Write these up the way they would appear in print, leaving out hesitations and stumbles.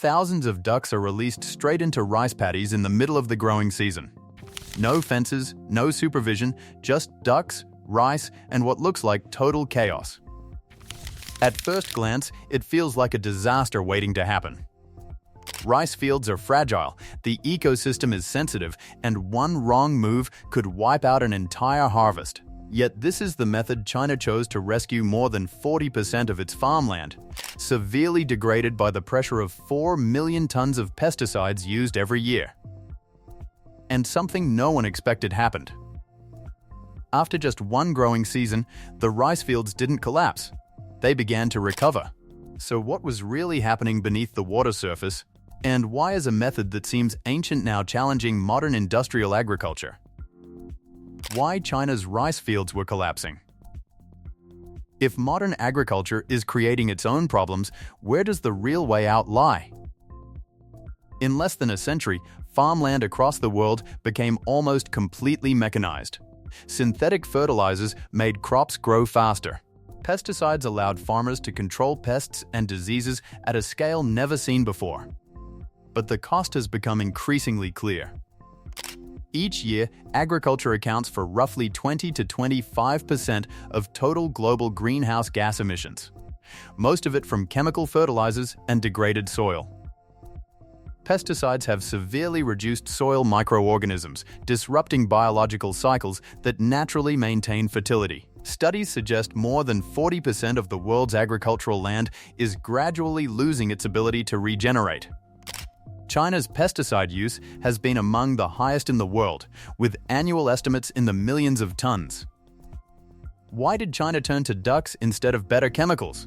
Thousands of ducks are released straight into rice paddies in the middle of the growing season. No fences, no supervision, just ducks, rice, and what looks like total chaos. At first glance, it feels like a disaster waiting to happen. Rice fields are fragile, the ecosystem is sensitive, and one wrong move could wipe out an entire harvest. Yet this is the method China chose to rescue more than 40% of its farmland, severely degraded by the pressure of 4 million tons of pesticides used every year. And something no one expected happened. After just one growing season, the rice fields didn't collapse. They began to recover. So what was really happening beneath the water surface, and why is a method that seems ancient now challenging modern industrial agriculture? Why China's rice fields were collapsing? If modern agriculture is creating its own problems, where does the real way out lie? In less than a century, farmland across the world became almost completely mechanized. Synthetic fertilizers made crops grow faster. Pesticides allowed farmers to control pests and diseases at a scale never seen before. But the cost has become increasingly clear. Each year, agriculture accounts for roughly 20 to 25% of total global greenhouse gas emissions, most of it from chemical fertilizers and degraded soil. Pesticides have severely reduced soil microorganisms, disrupting biological cycles that naturally maintain fertility. Studies suggest more than 40% of the world's agricultural land is gradually losing its ability to regenerate. China's pesticide use has been among the highest in the world, with annual estimates in the millions of tons. Why did China turn to ducks instead of better chemicals?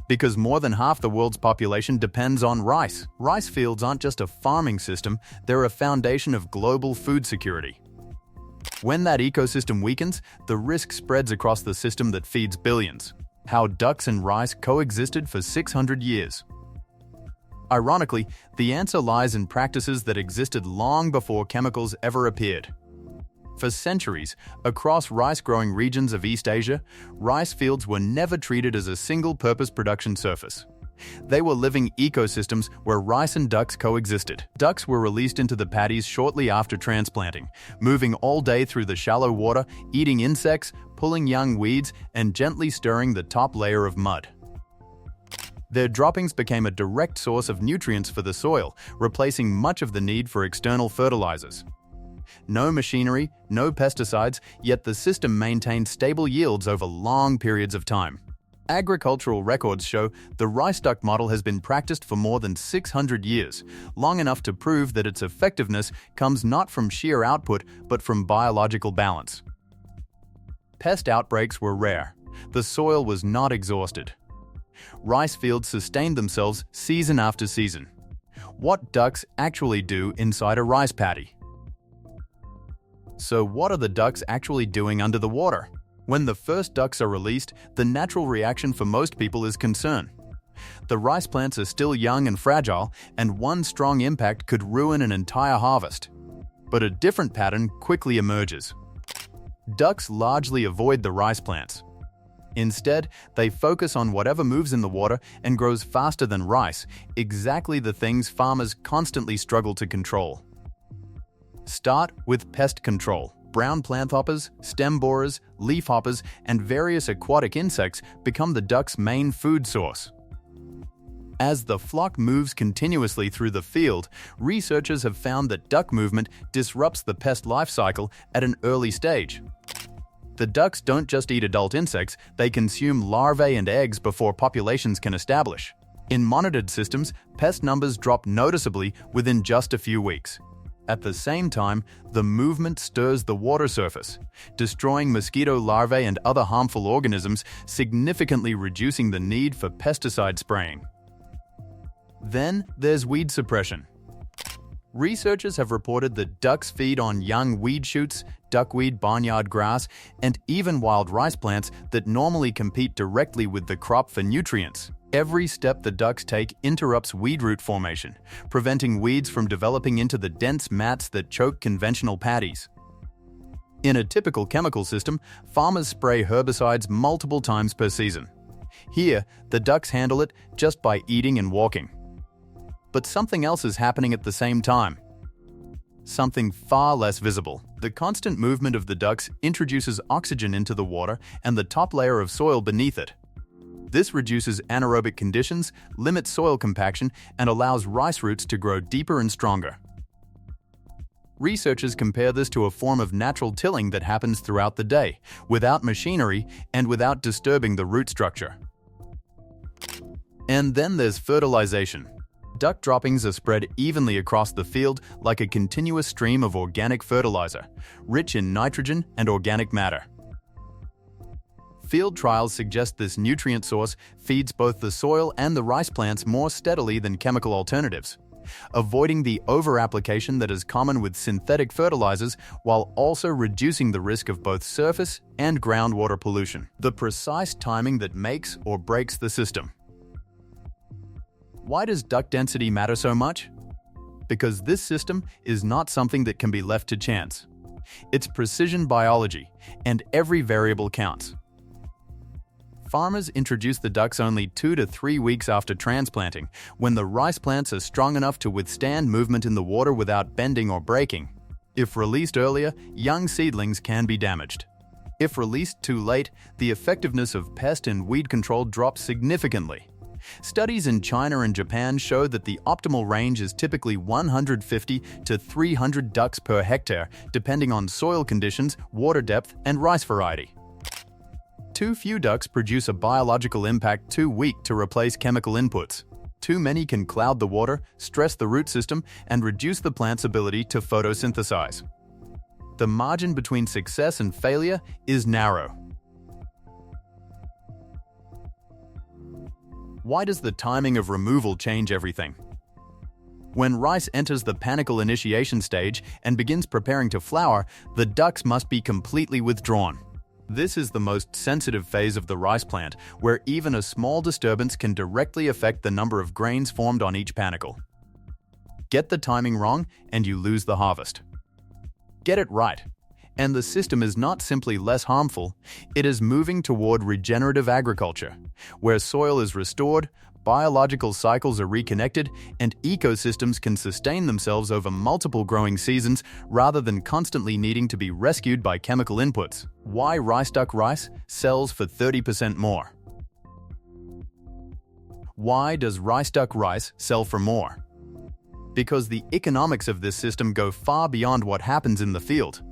Because more than half the world's population depends on rice. Rice fields aren't just a farming system, they're a foundation of global food security. When that ecosystem weakens, the risk spreads across the system that feeds billions. How ducks and rice coexisted for 600 years. Ironically, the answer lies in practices that existed long before chemicals ever appeared. For centuries, across rice-growing regions of East Asia, rice fields were never treated as a single-purpose production surface. They were living ecosystems where rice and ducks coexisted. Ducks were released into the paddies shortly after transplanting, moving all day through the shallow water, eating insects, pulling young weeds, and gently stirring the top layer of mud. Their droppings became a direct source of nutrients for the soil, replacing much of the need for external fertilizers. No machinery, no pesticides, yet the system maintained stable yields over long periods of time. Agricultural records show the rice duck model has been practiced for more than 600 years, long enough to prove that its effectiveness comes not from sheer output but from biological balance. Pest outbreaks were rare. The soil was not exhausted. Rice fields sustained themselves season after season. What ducks actually do inside a rice paddy? So what are the ducks actually doing under the water? When the first ducks are released, the natural reaction for most people is concern. The rice plants are still young and fragile, and one strong impact could ruin an entire harvest. But a different pattern quickly emerges. Ducks largely avoid the rice plants. Instead, they focus on whatever moves in the water and grows faster than rice, exactly the things farmers constantly struggle to control. Start with pest control. Brown planthoppers, stem borers, leafhoppers, and various aquatic insects become the duck's main food source. As the flock moves continuously through the field, researchers have found that duck movement disrupts the pest life cycle at an early stage. The ducks don't just eat adult insects, they consume larvae and eggs before populations can establish. In monitored systems, pest numbers drop noticeably within just a few weeks. At the same time, the movement stirs the water surface, destroying mosquito larvae and other harmful organisms, significantly reducing the need for pesticide spraying. Then there's weed suppression. Researchers have reported that ducks feed on young weed shoots, duckweed, barnyard grass, and even wild rice plants that normally compete directly with the crop for nutrients. Every step the ducks take interrupts weed root formation, preventing weeds from developing into the dense mats that choke conventional paddies. In a typical chemical system, farmers spray herbicides multiple times per season. Here, the ducks handle it just by eating and walking. But something else is happening at the same time. Something far less visible. The constant movement of the ducts introduces oxygen into the water and the top layer of soil beneath it. This reduces anaerobic conditions, limits soil compaction, and allows rice roots to grow deeper and stronger. Researchers compare this to a form of natural tilling that happens throughout the day, without machinery and without disturbing the root structure. And then there's fertilization. Duct droppings are spread evenly across the field like a continuous stream of organic fertilizer, rich in nitrogen and organic matter. Field trials suggest this nutrient source feeds both the soil and the rice plants more steadily than chemical alternatives, avoiding the over-application that is common with synthetic fertilizers while also reducing the risk of both surface and groundwater pollution. The precise timing that makes or breaks the system. Why does duct density matter so much? Because this system is not something that can be left to chance. It's precision biology, and every variable counts. Farmers introduce the ducts only 2 to 3 weeks after transplanting, when the rice plants are strong enough to withstand movement in the water without bending or breaking. If released earlier, young seedlings can be damaged. If released too late, the effectiveness of pest and weed control drops significantly. Studies in China and Japan show that the optimal range is typically 150 to 300 ducts per hectare, depending on soil conditions, water depth, and rice variety. Too few ducts produce a biological impact too weak to replace chemical inputs. Too many can cloud the water, stress the root system, and reduce the plant's ability to photosynthesize. The margin between success and failure is narrow. Why does the timing of removal change everything? When rice enters the panicle initiation stage and begins preparing to flower, the ducts must be completely withdrawn. This is the most sensitive phase of the rice plant, where even a small disturbance can directly affect the number of grains formed on each panicle. Get the timing wrong, and you lose the harvest. Get it right, and the system is not simply less harmful, it is moving toward regenerative agriculture, where soil is restored, biological cycles are reconnected, and ecosystems can sustain themselves over multiple growing seasons rather than constantly needing to be rescued by chemical inputs. Why rice duck rice sells for 30% more? Why does rice duck rice sell for more? Because the economics of this system go far beyond what happens in the field.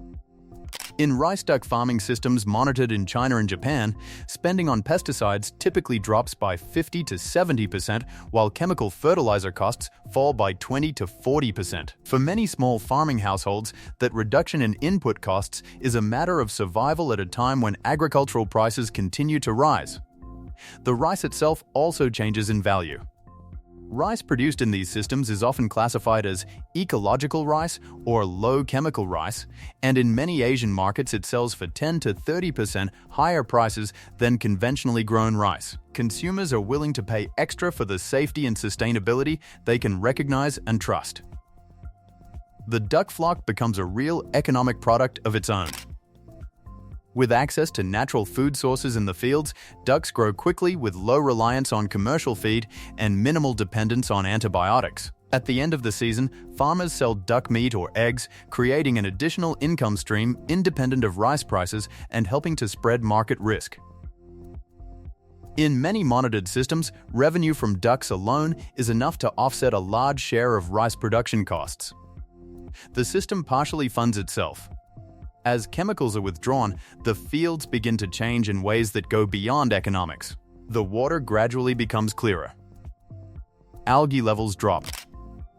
In rice duck farming systems monitored in China and Japan, spending on pesticides typically drops by 50 to 70%, while chemical fertilizer costs fall by 20 to 40%. For many small farming households, that reduction in input costs is a matter of survival at a time when agricultural prices continue to rise. The rice itself also changes in value. Rice produced in these systems is often classified as ecological rice or low-chemical rice, and in many Asian markets it sells for 10 to 30% higher prices than conventionally grown rice. Consumers are willing to pay extra for the safety and sustainability they can recognize and trust. The duck flock becomes a real economic product of its own. With access to natural food sources in the fields, ducks grow quickly with low reliance on commercial feed and minimal dependence on antibiotics. At the end of the season, farmers sell duck meat or eggs, creating an additional income stream independent of rice prices and helping to spread market risk. In many monitored systems, revenue from ducks alone is enough to offset a large share of rice production costs. The system partially funds itself. As chemicals are withdrawn, the fields begin to change in ways that go beyond economics. The water gradually becomes clearer. Algae levels drop.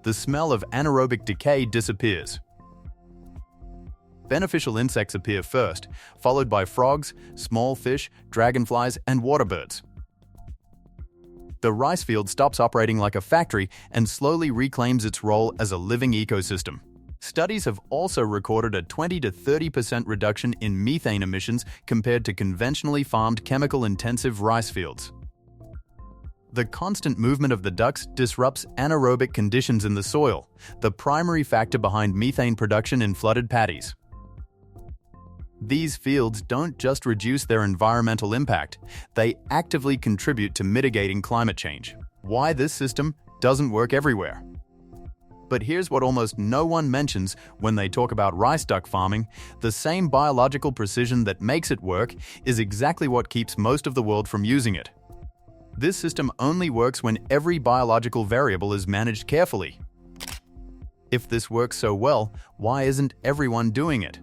The smell of anaerobic decay disappears. Beneficial insects appear first, followed by frogs, small fish, dragonflies, and water birds. The rice field stops operating like a factory and slowly reclaims its role as a living ecosystem. Studies have also recorded a 20 to 30% reduction in methane emissions compared to conventionally farmed chemical-intensive rice fields. The constant movement of the ducks disrupts anaerobic conditions in the soil, the primary factor behind methane production in flooded paddies. These fields don't just reduce their environmental impact, they actively contribute to mitigating climate change. Why this system doesn't work everywhere. But here's what almost no one mentions when they talk about rice duck farming: the same biological precision that makes it work is exactly what keeps most of the world from using it. This system only works when every biological variable is managed carefully. If this works so well, why isn't everyone doing it?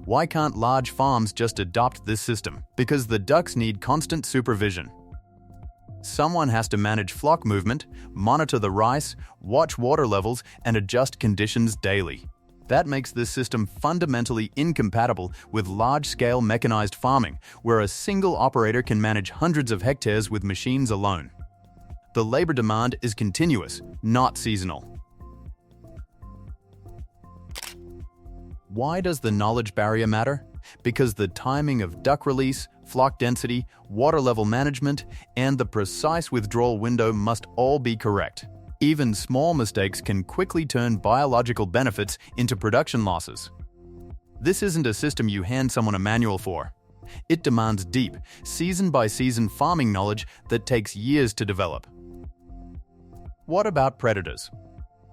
Why can't large farms just adopt this system? Because the ducks need constant supervision. Someone has to manage flock movement, monitor the rice, watch water levels, and adjust conditions daily. That makes this system fundamentally incompatible with large-scale mechanized farming, where a single operator can manage hundreds of hectares with machines alone. The labor demand is continuous, not seasonal. Why does the knowledge barrier matter? Because the timing of duck release, flock density, water level management, and the precise withdrawal window must all be correct. Even small mistakes can quickly turn biological benefits into production losses. This isn't a system you hand someone a manual for. It demands deep, season-by-season farming knowledge that takes years to develop. What about predators?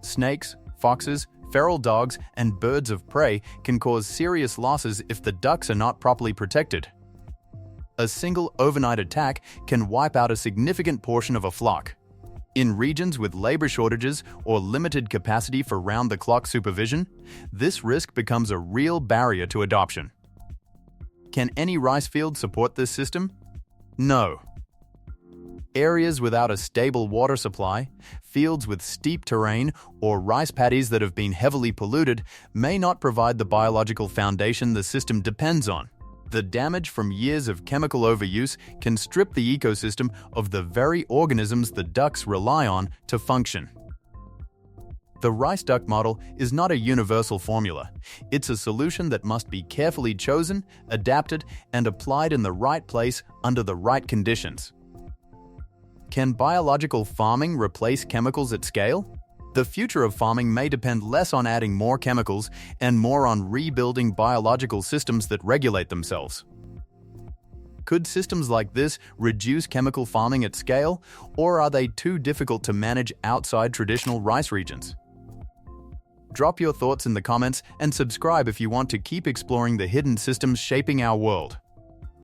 Snakes, foxes, feral dogs, and birds of prey can cause serious losses if the ducks are not properly protected. A single overnight attack can wipe out a significant portion of a flock. In regions with labor shortages or limited capacity for round-the-clock supervision, this risk becomes a real barrier to adoption. Can any rice field support this system? No. Areas without a stable water supply, fields with steep terrain, or rice paddies that have been heavily polluted may not provide the biological foundation the system depends on. The damage from years of chemical overuse can strip the ecosystem of the very organisms the ducks rely on to function. The rice duck model is not a universal formula. It's a solution that must be carefully chosen, adapted, and applied in the right place under the right conditions. Can biological farming replace chemicals at scale? The future of farming may depend less on adding more chemicals and more on rebuilding biological systems that regulate themselves. Could systems like this reduce chemical farming at scale, or are they too difficult to manage outside traditional rice regions? Drop your thoughts in the comments and subscribe if you want to keep exploring the hidden systems shaping our world.